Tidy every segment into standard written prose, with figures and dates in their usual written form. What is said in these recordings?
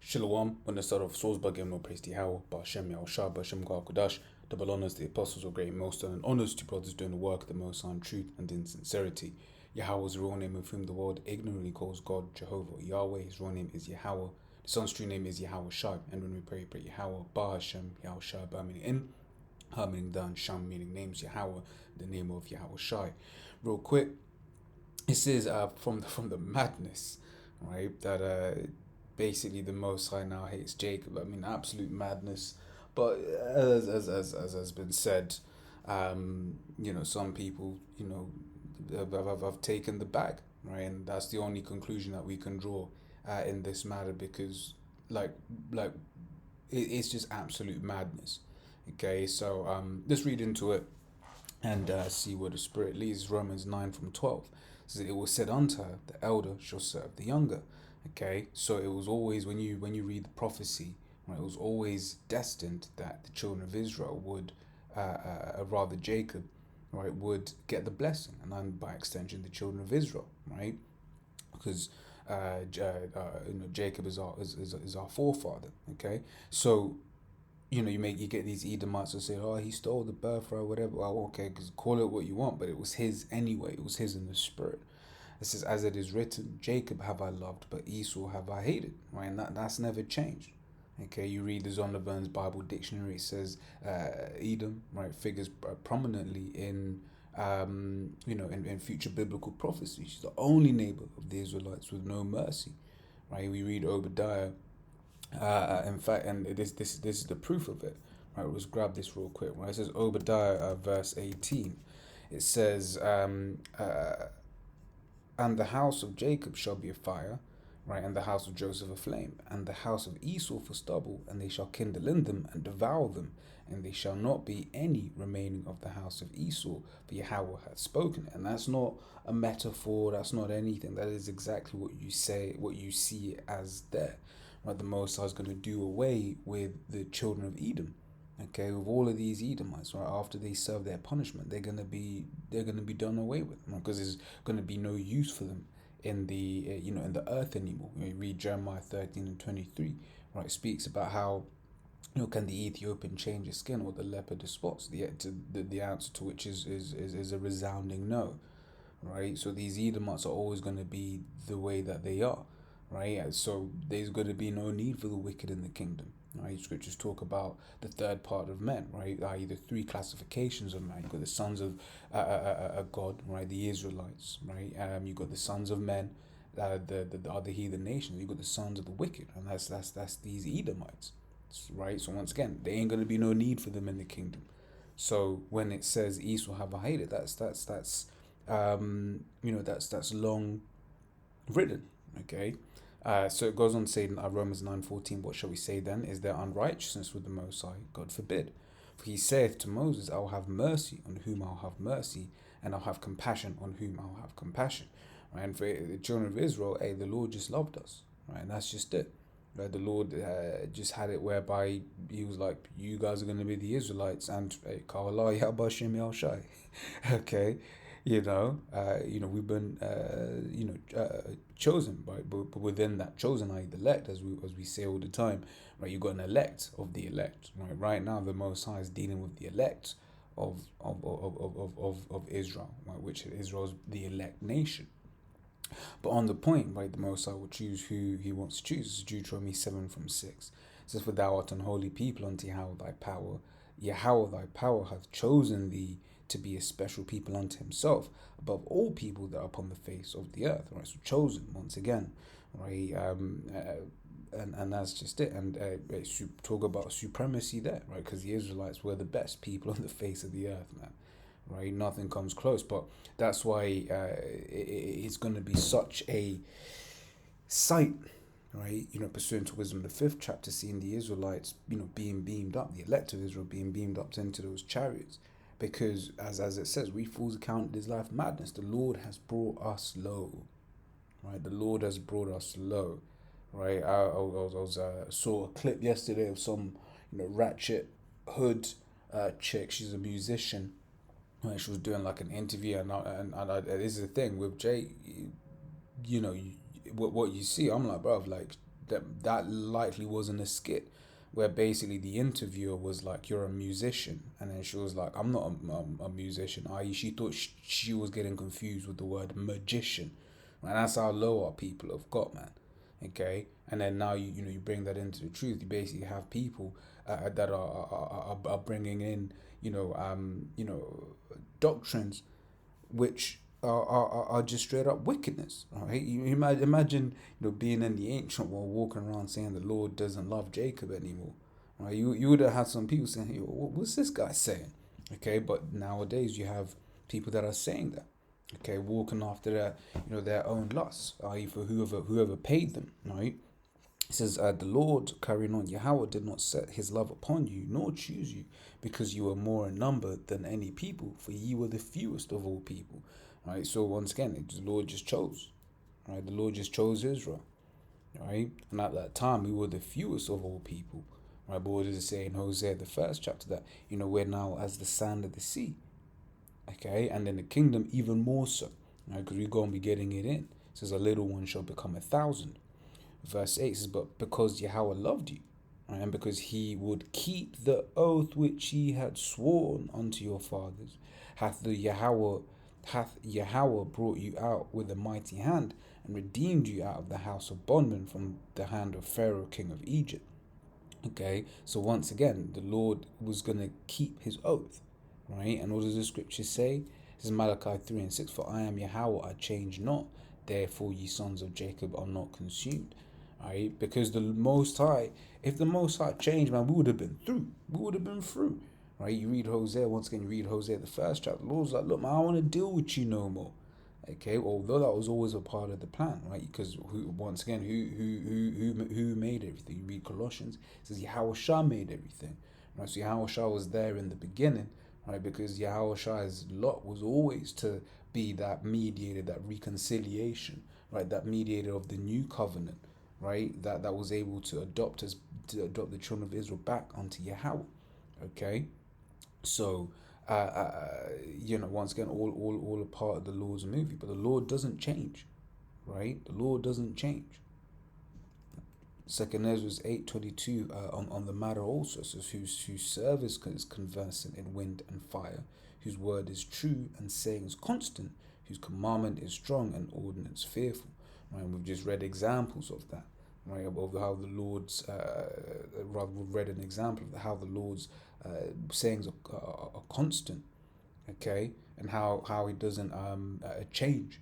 Shalom, when the start of Salzburg and no praise the How, Bashem Yahushua, Bashem God Kodash, double honors to the apostles of great most and honors to brothers doing the work of the Most High in truth and in sincerity. Yahweh's real name of whom the world ignorantly calls God Jehovah. Yahweh, his real name is Yahweh. The Son's true name is Yahweh Shai. And when we pray Yahweh, Bahashem, Yahushua, Ba meaning in, Ha meaning done, Sham meaning names, Yahweh, the name of Yahweh Shai. Real quick, it says from the madness, right, that basically the Most High now hates Jacob. I mean, absolute madness. But as has been said, some people, have taken the bag, right, and that's the only conclusion that we can draw in this matter because, like, it's just absolute madness. Okay, so let's read into it and see where the Spirit leads. Romans 9 from 12 says, "It was said unto her, the elder shall serve the younger." Okay, so it was always when you read the prophecy, right, it was always destined that the children of Israel would, rather Jacob, right, would get the blessing, and then by extension the children of Israel, right, because Jacob is our forefather. Okay, so you get these Edomites that say, "Oh, he stole the birthright," whatever. Well, okay, because call it what you want, but it was his anyway. It was his in the spirit. It says, "As it is written, Jacob have I loved, but Esau have I hated." Right, and that's never changed. Okay, you read the Zondervan's Bible Dictionary. It says Edom, right, figures prominently in in future biblical prophecy. She's the only neighbor of the Israelites with no mercy. Right, we read Obadiah. In fact, and this is the proof of it. Right, let's grab this real quick. Right, it says Obadiah verse 18. It says, "And the house of Jacob shall be a fire, right, and the house of Joseph a flame, and the house of Esau for stubble, and they shall kindle in them and devour them, and there shall not be any remaining of the house of Esau, for Yahweh hath spoken it." And that's not a metaphor. That's not anything. That is exactly what you say, what you see as there. Right, the Most High is going to do away with the children of Edom. Okay, with all of these Edomites, right, after they serve their punishment, they're gonna be done away with, because there's gonna be no use for them in the in the earth anymore. You read Jeremiah 13 and 23, right, it speaks about how can the Ethiopian change his skin or the leopard his spots? The answer to which is a resounding no, right? So these Edomites are always going to be the way that they are, right? So there's going to be no need for the wicked in the kingdom, right? Scriptures talk about the third part of men, right? I.e. the three classifications of man. You've got the sons of God, right? The Israelites, right? You've got the sons of men, the other heathen nations. You've got the sons of the wicked, and that's these Edomites, right? So once again, there ain't going to be no need for them in the kingdom. So when it says Esau have I hated, that's long written. Okay, so it goes on to say in Romans 9:14, "What shall we say then? Is there unrighteousness with the Most High? God forbid. For he saith to Moses, I'll have mercy on whom I'll have mercy, and I'll have compassion on whom I'll have compassion." Right? And for the children of Israel, hey, the Lord just loved us, right? And that's just it. Right? The Lord just had it whereby he was like, "You guys are going to be the Israelites," and hey, Kawala Yabashim Yal okay, we've been chosen, right? But within that chosen, I.e. the elect, as we say all the time, right? You've got an elect of the elect, right? Right now, the Most High is dealing with the elect of Israel, right? Which Israel's the elect nation. But on the point, right, the Most High will choose who he wants to choose. This is Deuteronomy 7 from 6. It says, "For thou art an holy people unto Yahweh thy power hath chosen thee to be a special people unto himself, above all people that are upon the face of the earth." Right, so chosen once again, right, and that's just it. And talk about supremacy there, right? Because the Israelites were the best people on the face of the earth, man. Right, nothing comes close. But that's why it's going to be such a sight, right? Pursuant to Wisdom, the 5th chapter, seeing the Israelites, being beamed up, the elect of Israel being beamed up into those chariots. Because as it says, we fools account this life madness. The Lord has brought us low, right? The Lord has brought us low, right? I saw a clip yesterday of some, ratchet hood chick. She's a musician. Right? She was doing like an interview, and this is the thing with Jay. What you see, I'm like, bro, like that likely wasn't a skit, where basically the interviewer was like, "You're a musician," and then she was like, "I'm not a musician." I.e., she thought she was getting confused with the word magician, and that's how low our people have got, man. Okay, and then now you bring that into the truth. You basically have people that are bringing in doctrines which are just straight up wickedness. Right? You imagine being in the ancient world, walking around saying the Lord doesn't love Jacob anymore. Right? You would have had some people saying, "Hey, what's this guy saying?" Okay, but nowadays you have people that are saying that. Okay, walking after their own lusts, i.e., for whoever paid them. Right? It says, the Lord, carrying on, Yahweh did not set his love upon you, nor choose you, because you were more in number than any people, for ye were the fewest of all people. Right? So once again, the Lord just chose. Right? The Lord just chose Israel. Right? And at that time, we were the fewest of all people. Right? But what does it say in Hosea, the first chapter, that, we're now as the sand of the sea. Okay? And in the kingdom, even more so. Right? Because we're going to be getting it in. It says, a little one shall become 1,000. Verse 8 says, but because Yahweh loved you, right, and because he would keep the oath which he had sworn unto your fathers, hath Yahweh brought you out with a mighty hand, and redeemed you out of the house of bondmen, from the hand of Pharaoh king of Egypt. Okay, so once again, the Lord was going to keep his oath, right? And what does the scripture say? This is Malachi 3 and 6, for I am Yahweh, I change not, therefore ye sons of Jacob are not consumed. Right? Because the Most High, if the Most High changed, man, we would have been through. We would have been through. Right? You read Hosea, once again, you read Hosea, the first chapter. The Lord's like, look, man, I don't want to deal with you no more. Okay, although that was always a part of the plan, right? Because once again, who made everything? You read Colossians, it says Yahweh Shah made everything. Right? So Yahweh Shah was there in the beginning, right? Because Yahweh Shah's lot was always to be that mediator, that reconciliation, right? That mediator of the new covenant, right? That was able to adopt the children of Israel back onto Yahweh. Okay, so once again, all a part of the Lord's movie, but the Lord doesn't change, right? The Lord doesn't change. Second Ezra 8:22 on the matter also says, whose service is conversant in wind and fire, whose word is true and sayings constant, whose commandment is strong and ordinance fearful. Right? We've just read examples of that, right? Of how the Lord's we've read an example of how the Lord's sayings are constant, okay, and how he doesn't change.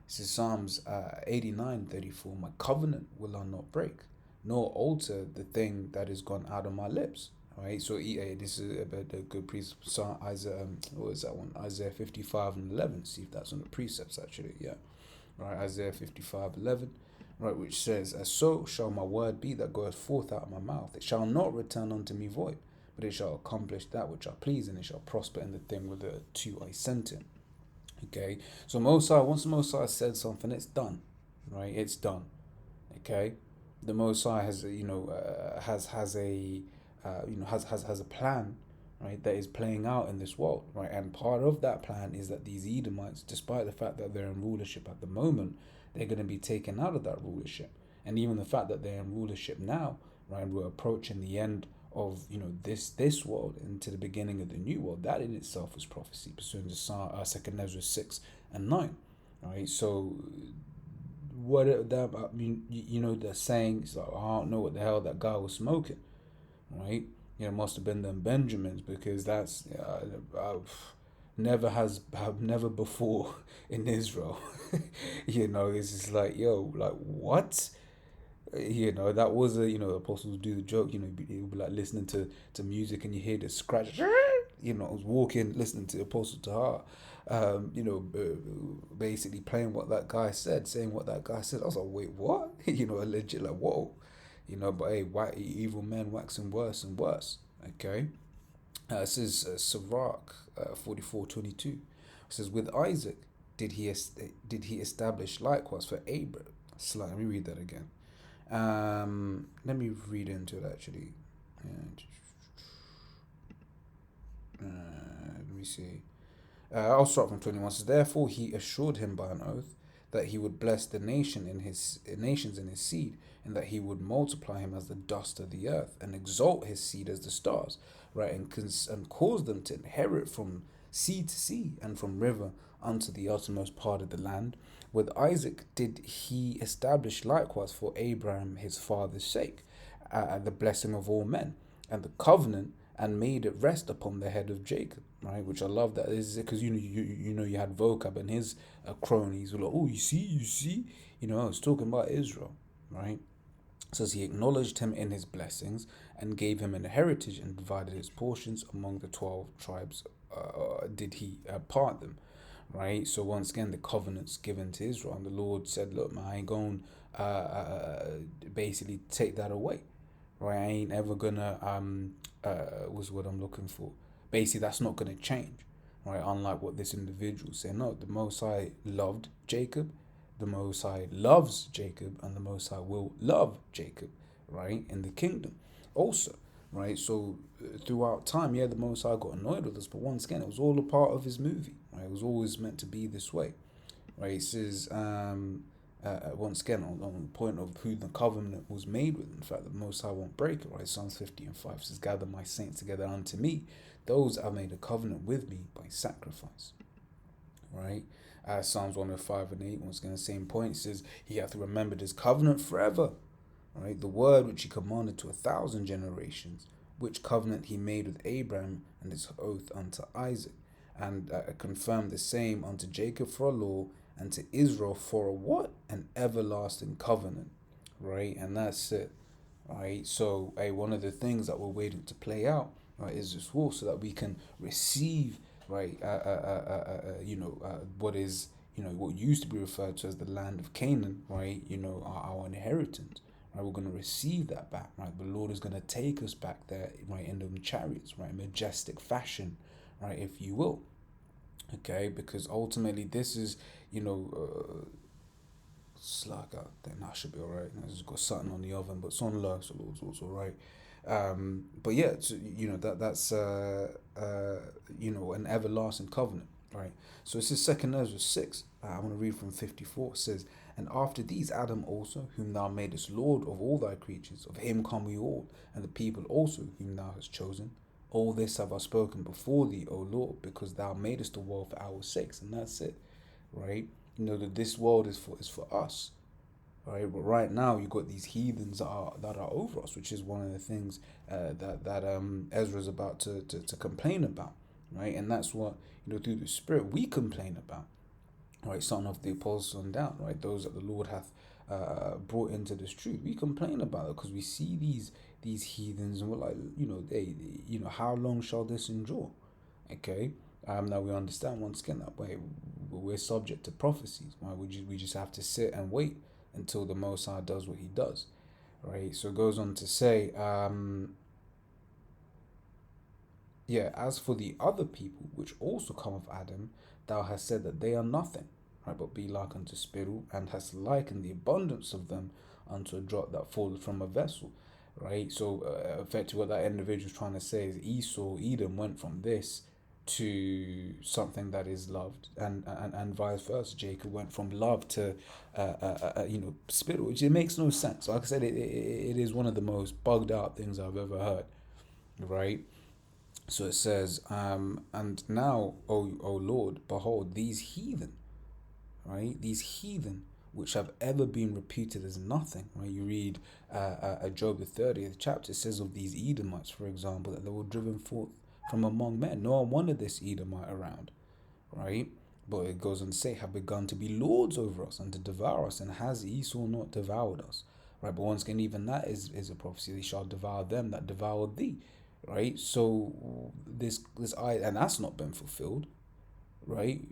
This is Psalms 89:34. My covenant will I not break, nor alter the thing that is gone out of my lips. Right. So this is about the good precept. Isaiah, what is that one? Isaiah 55:11. See if that's on the precepts actually. Yeah. Right. Isaiah 55:11. Right, which says, "As so shall my word be that goeth forth out of my mouth. It shall not return unto me void, but it shall accomplish that which I please, and it shall prosper in the thing whereto I sent it." Okay, so Mosai, once the Mosai said something, it's done, right? It's done. Okay, the Mosai has has a has a plan, right, that is playing out in this world, right? And part of that plan is that these Edomites, despite the fact that they're in rulership at the moment, they're going to be taken out of that rulership, and even the fact that they're in rulership now, right? We're approaching the end of this world into the beginning of the new world. That in itself is prophecy, pursuant to Second Ezra 6 and 9. Right, so what that I mean, the saying is like, I don't know what the hell that guy was smoking, right? Must have been them Benjamins, because that's never before in Israel. It's just like, yo, like what? That was apostles do the joke, you'd be like listening to music and you hear the scratch. I was walking listening to Apostle Tahar, basically playing what that guy said, saying what that guy said. I was like, wait, what? Legit, like, whoa. But hey, evil men waxing worse and worse. Okay. This is Sirach 44:22. It says, with Isaac did he establish likewise for Abraham. Let me read that again. Let me read into it actually. Let me see. I'll start from 21. So therefore he assured him by an oath that he would bless the nations in his seed, and that he would multiply him as the dust of the earth, and exalt his seed as the stars, right, and cause them to inherit from sea to sea, and from river unto the uttermost part of the land. With Isaac did he establish likewise for Abraham his father's sake, the blessing of all men, and the covenant, and made it rest upon the head of Jacob, right? Which I love that is because you had vocab and his cronies were like, oh, you see, it's talking about Israel, right? It says he acknowledged him in his blessings and gave him an heritage and divided his portions among the 12 tribes. Did he part them, right? So once again, the covenant's given to Israel, and the Lord said, "Look, man, I ain't going basically take that away, right? I ain't ever gonna was what I'm looking for. Basically, that's not gonna change, right? Unlike what this individual said. No, the Most High loved Jacob, the Most High loves Jacob, and the Most High will love Jacob, right? In the kingdom, also." Right, so throughout time, yeah, the Most High got annoyed with us, but once again, it was all a part of his movie. Right, it was always meant to be this way. Right, it says once again on the point of who the covenant was made with. In fact, the Most High won't break it. Right, Psalms 50:5 says, "Gather my saints together unto me; those I made a covenant with me by sacrifice." Right, Psalms 105:8 once again the same point. It says, "He hath remembered his covenant forever." Right, the word which he commanded to 1,000 generations, which covenant he made with Abraham, and his oath unto Isaac, and confirmed the same unto Jacob for a law, and to Israel for a what? An everlasting covenant. Right, and that's it. Right, so one of the things that we're waiting to play out, right, is this war, so that we can receive, right, what is, what used to be referred to as the land of Canaan, right, our inheritance. Right, we're going to receive that back, right? The Lord is going to take us back there, right, in the chariots, right, majestic fashion, right, if you will. Okay, because ultimately this is, slug out. Then I should be alright. I just got something on the oven, but it's on low, so it's alright. But yeah, that's an everlasting covenant, right? So this is Second Ezra 6. I want to read from 54. It says, "And after these Adam also, whom thou madest Lord of all thy creatures, of him come we all, and the people also whom thou hast chosen. All this have I spoken before thee, O Lord, because thou madest the world for our sakes." And that's it, right? That this world is for us, right? But right now you got these heathens that are over us, which is one of the things that Ezra's about to complain about, right? And that's what through the Spirit we complain about. Right, starting off the apostles on down, right? Those that the Lord hath brought into this truth. We complain about it because we see these heathens, and we're like, how long shall this endure? Okay, now we understand once again that way we're subject to prophecies. Right, we just have to sit and wait until the Most High does what He does, right? So it goes on to say, as for the other people which also come of Adam, thou hast said that they are nothing, right, but be like unto spittle, and hast likened the abundance of them unto a drop that falleth from a vessel, right? So effectively what that individual is trying to say is Edom went from this to something that is loved, and vice versa. Jacob went from love to spittle, which it makes no sense. Like I said, it is one of the most bugged out things I've ever heard, right? So it says, "And now, O Lord, behold these heathen," right? These heathen which have ever been reputed as nothing, right? You read Job the 30th chapter, it says of these Edomites, for example, that they were driven forth from among men. No one wanted this Edomite around, right? But it goes on to say, "have begun to be lords over us and to devour us, and has Esau not devoured us?" Right? But once again, even that is a prophecy. They shall devour them that devoured thee. Right, so this and that's not been fulfilled, right?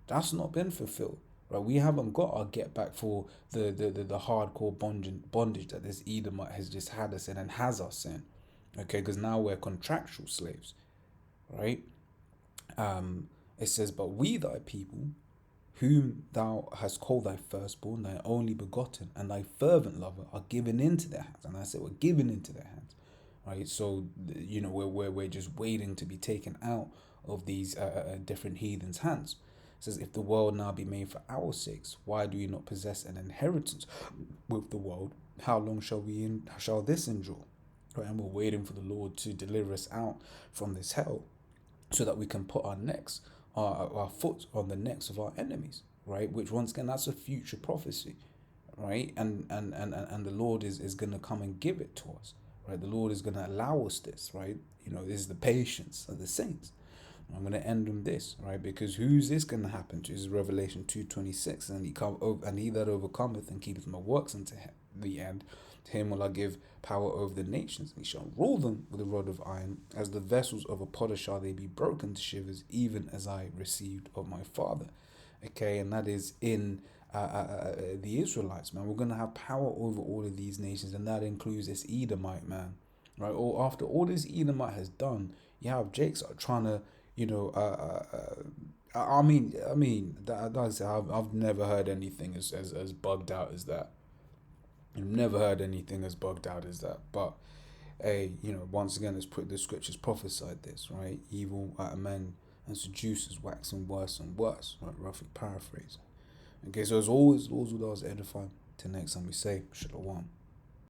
That's not been fulfilled, right? We haven't got our get back for the hardcore bondage that this Edomite has just had us in and has us in, okay? Because now we're contractual slaves, right? It says, "But we thy people, whom thou hast called thy firstborn, thy only begotten, and thy fervent lover, are given into their hands." And I said, we're given into their hands. Right, so we're just waiting to be taken out of these different heathens' hands. says, if the world now be made for our sakes, why do we not possess an inheritance with the world? How long shall this endure? Right, and we're waiting for the Lord to deliver us out from this hell, so that we can put our foot on the necks of our enemies. Right, which once again, that's a future prophecy. Right, and the Lord is gonna come and give it to us. Right, the Lord is gonna allow us this. Right, this is the patience of the saints. I'm going to end on this, right? Because who's this going to happen to? This is Revelation 2:26, and he that overcometh and keepeth my works unto the end, to him will I give power over the nations, and he shall rule them with a rod of iron. As the vessels of a potter shall they be broken to shivers, even as I received of my Father. Okay, and that is in the Israelites, man. We're going to have power over all of these nations, and that includes this Edomite, man. Right? Or after all this Edomite has done, you have Jake's trying to, I've never heard anything as bugged out as that. I've never heard anything as bugged out as that. But hey, once again, the scriptures prophesied this, right? Evil men and seducers waxing worse and worse, right? Roughly paraphrase. Okay, so as always, with us edifying. Till next time we say, Shalom.